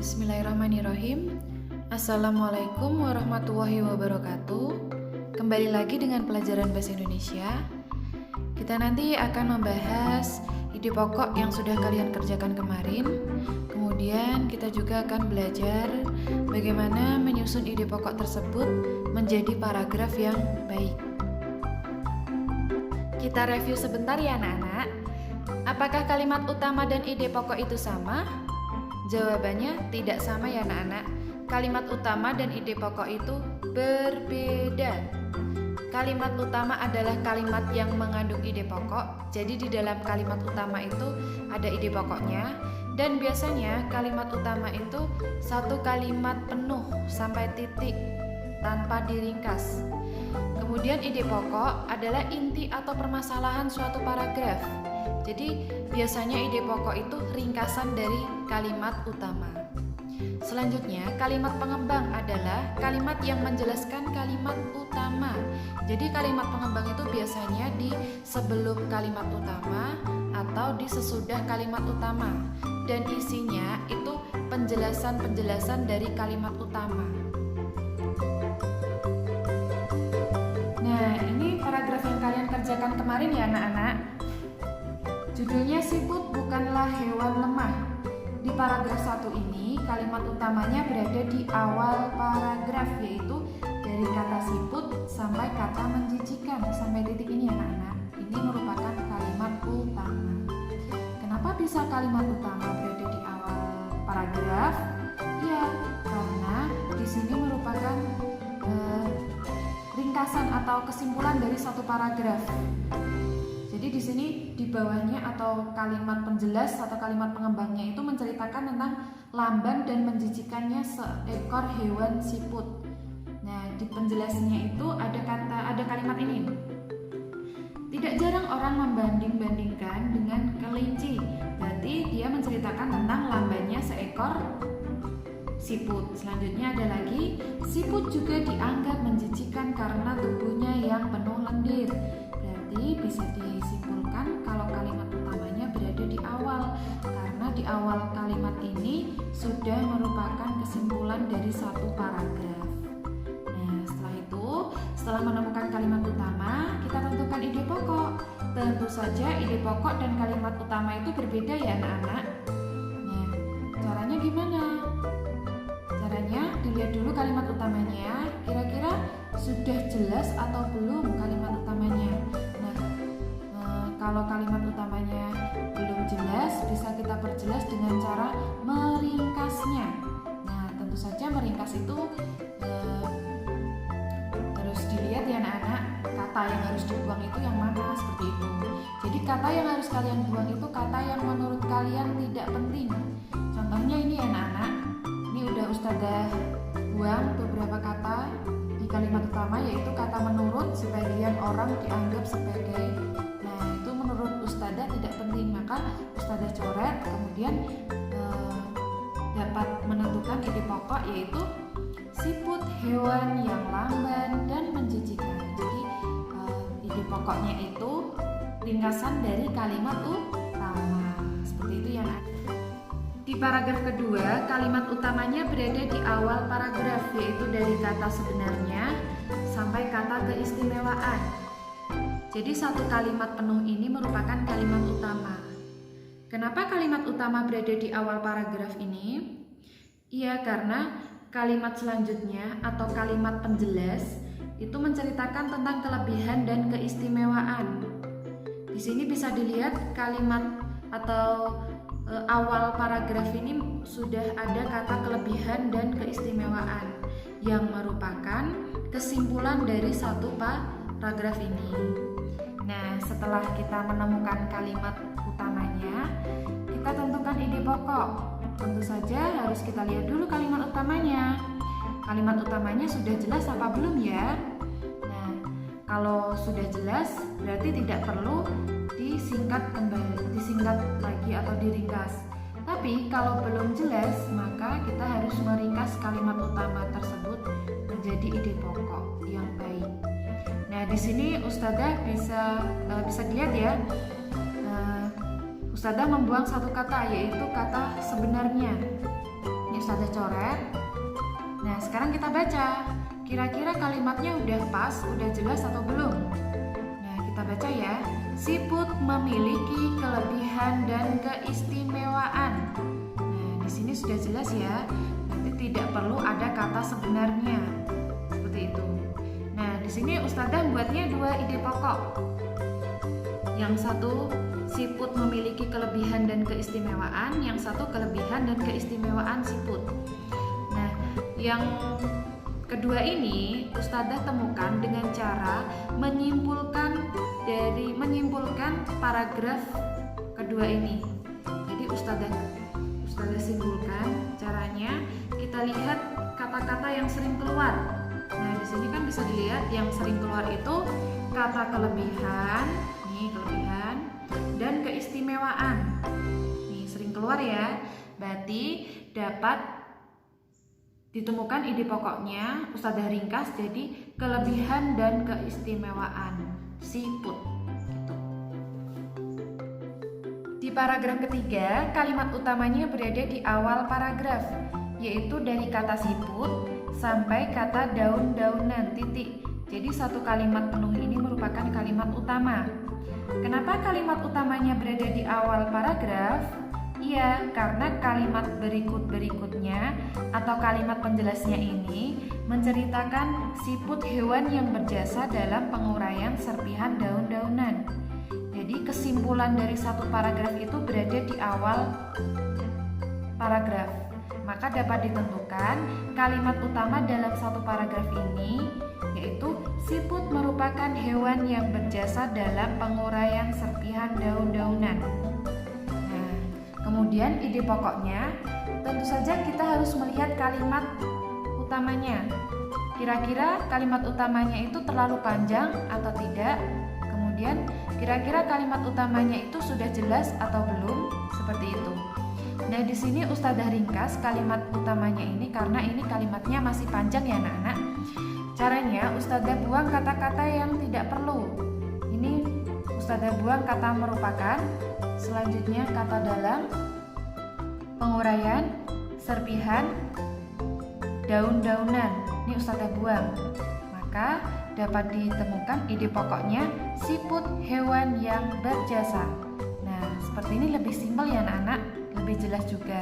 Bismillahirrahmanirrahim. Assalamualaikum warahmatullahi wabarakatuh. Kembali lagi dengan pelajaran Bahasa Indonesia. Kita nanti akan membahas ide pokok yang sudah kalian kerjakan kemarin. Kemudian kita juga akan belajar bagaimana menyusun ide pokok tersebut menjadi paragraf yang baik. Kita review sebentar ya anak-anak. Apakah kalimat utama dan ide pokok itu sama? Jawabannya tidak sama ya anak-anak. Kalimat utama dan ide pokok itu berbeda. Kalimat utama adalah kalimat yang mengandung ide pokok. Jadi di dalam kalimat utama itu ada ide pokoknya. Dan biasanya kalimat utama itu satu kalimat penuh sampai titik tanpa diringkas. Kemudian ide pokok adalah inti atau permasalahan suatu paragraf. Jadi biasanya ide pokok itu ringkasan dari kalimat utama. Selanjutnya, kalimat pengembang adalah kalimat yang menjelaskan kalimat utama. Jadi kalimat pengembang itu biasanya di sebelum kalimat utama atau di sesudah kalimat utama. Dan isinya itu penjelasan-penjelasan dari kalimat utama. Nah, ini paragraf yang kalian kerjakan kemarin ya anak-anak. Judulnya siput bukanlah hewan lemah. Di paragraf 1 ini, kalimat utamanya berada di awal paragraf, yaitu dari kata siput sampai kata menjijikan. Sampai titik ini anak-anak. Ini merupakan kalimat utama. Kenapa bisa kalimat utama berada di awal paragraf? Ya, karena di sini merupakan ringkasan atau kesimpulan dari satu paragraf. Jadi di sini di bawahnya atau kalimat penjelas atau kalimat pengembangnya itu menceritakan tentang lamban dan menjijikannya seekor hewan siput. Nah, di penjelasnya itu ada kalimat ini. Tidak jarang orang membanding-bandingkan dengan kelinci. Berarti dia menceritakan tentang lambannya seekor siput. Selanjutnya ada lagi, siput juga dianggap menjijikan karena tubuhnya yang penuh lendir. Berarti bisa disimpulkan kalau kalimat utamanya berada di awal, karena di awal kalimat ini sudah merupakan kesimpulan dari satu paragraf. Nah, setelah menemukan kalimat utama, kita tentukan ide pokok. Tentu saja ide pokok dan kalimat utama itu berbeda ya anak-anak. Nah, caranya gimana? Caranya dilihat dulu kalimat utamanya, kira-kira sudah jelas atau belum kalimat utamanya. Kalau kalimat utamanya belum jelas, bisa kita perjelas dengan cara meringkasnya. Nah, tentu saja meringkas itu harus dilihat ya anak-anak, kata yang harus dibuang itu yang mana, seperti itu. Jadi kata yang harus kalian buang itu kata yang menurut kalian tidak penting. Contohnya ini ya anak-anak, ini udah Ustazah buang beberapa kata di kalimat utama, yaitu kata menurut. Sebagian orang dianggap sebagai Ustazah tidak penting, maka Ustazah coret, kemudian dapat menentukan ide pokok, yaitu siput hewan yang lamban dan menjijikan. Jadi ide pokoknya itu ringkasan dari kalimat utama, seperti itu ya. Di paragraf kedua, kalimat utamanya berada di awal paragraf, yaitu dari kata sebenarnya sampai kata keistimewaan. Jadi satu kalimat penuh ini merupakan kalimat utama. Kenapa kalimat utama berada di awal paragraf ini? Iya, karena kalimat selanjutnya atau kalimat penjelas itu menceritakan tentang kelebihan dan keistimewaan. Di sini bisa dilihat kalimat atau awal paragraf ini sudah ada kata kelebihan dan keistimewaan yang merupakan kesimpulan dari satu paragraf ini. Nah, setelah kita menemukan kalimat utamanya, kita tentukan ide pokok. Tentu saja harus kita lihat dulu kalimat utamanya. Kalimat utamanya sudah jelas apa belum ya? Nah, kalau sudah jelas berarti tidak perlu disingkat lagi atau diringkas. Tapi kalau belum jelas, maka kita harus meringkas kalimat utama tersebut menjadi ide pokok yang baik. Nah, di sini Ustazah bisa dilihat ya. Ustazah membuang satu kata, yaitu kata sebenarnya. Ini Ustazah coret. Nah, sekarang kita baca. Kira-kira kalimatnya udah pas, udah jelas atau belum? Nah, kita baca ya. Siput memiliki kelebihan dan keistimewaan. Nah, di sini sudah jelas ya. Nanti tidak perlu ada kata sebenarnya. Seperti itu. Nah, di sini Ustazah buatnya 2 ide pokok. Yang satu, siput memiliki kelebihan dan keistimewaan. Yang satu, kelebihan dan keistimewaan siput. Nah, yang kedua ini Ustazah temukan dengan cara menyimpulkan paragraf kedua ini. Jadi Ustazah simpulkan caranya. Kita lihat kata-kata yang sering keluar. Nah, di sini kan bisa dilihat yang sering keluar itu kata kelebihan, nih kelebihan, dan keistimewaan. Nih sering keluar ya. Berarti dapat ditemukan ide pokoknya. Ustazah ringkas jadi kelebihan dan keistimewaan siput. Gitu. Di paragraf ketiga, kalimat utamanya berada di awal paragraf, yaitu dari kata siput sampai kata daun-daunan titik. Jadi satu kalimat penuh ini merupakan kalimat utama. Kenapa kalimat utamanya berada di awal paragraf? Iya, karena kalimat berikutnya atau kalimat penjelasnya ini menceritakan siput hewan yang berjasa dalam penguraian serpihan daun-daunan. Jadi kesimpulan dari satu paragraf itu berada di awal paragraf. Maka dapat ditentukan kalimat utama dalam satu paragraf ini yaitu siput merupakan hewan yang berjasa dalam penguraian serpihan daun-daunan. Nah, kemudian ide pokoknya, tentu saja kita harus melihat kalimat utamanya. Kira-kira kalimat utamanya itu terlalu panjang atau tidak? Kemudian kira-kira kalimat utamanya itu sudah jelas atau belum? Seperti itu. Nah, di sini Ustazah ringkas kalimat utamanya ini karena ini kalimatnya masih panjang ya anak-anak. Caranya Ustazah buang kata-kata yang tidak perlu. Ini Ustazah buang kata merupakan, selanjutnya kata dalam, penguraian, serpihan, daun-daunan. Ini Ustazah buang. Maka dapat ditemukan ide pokoknya siput hewan yang berjasa. Nah, seperti ini lebih simpel ya anak-anak, lebih jelas juga.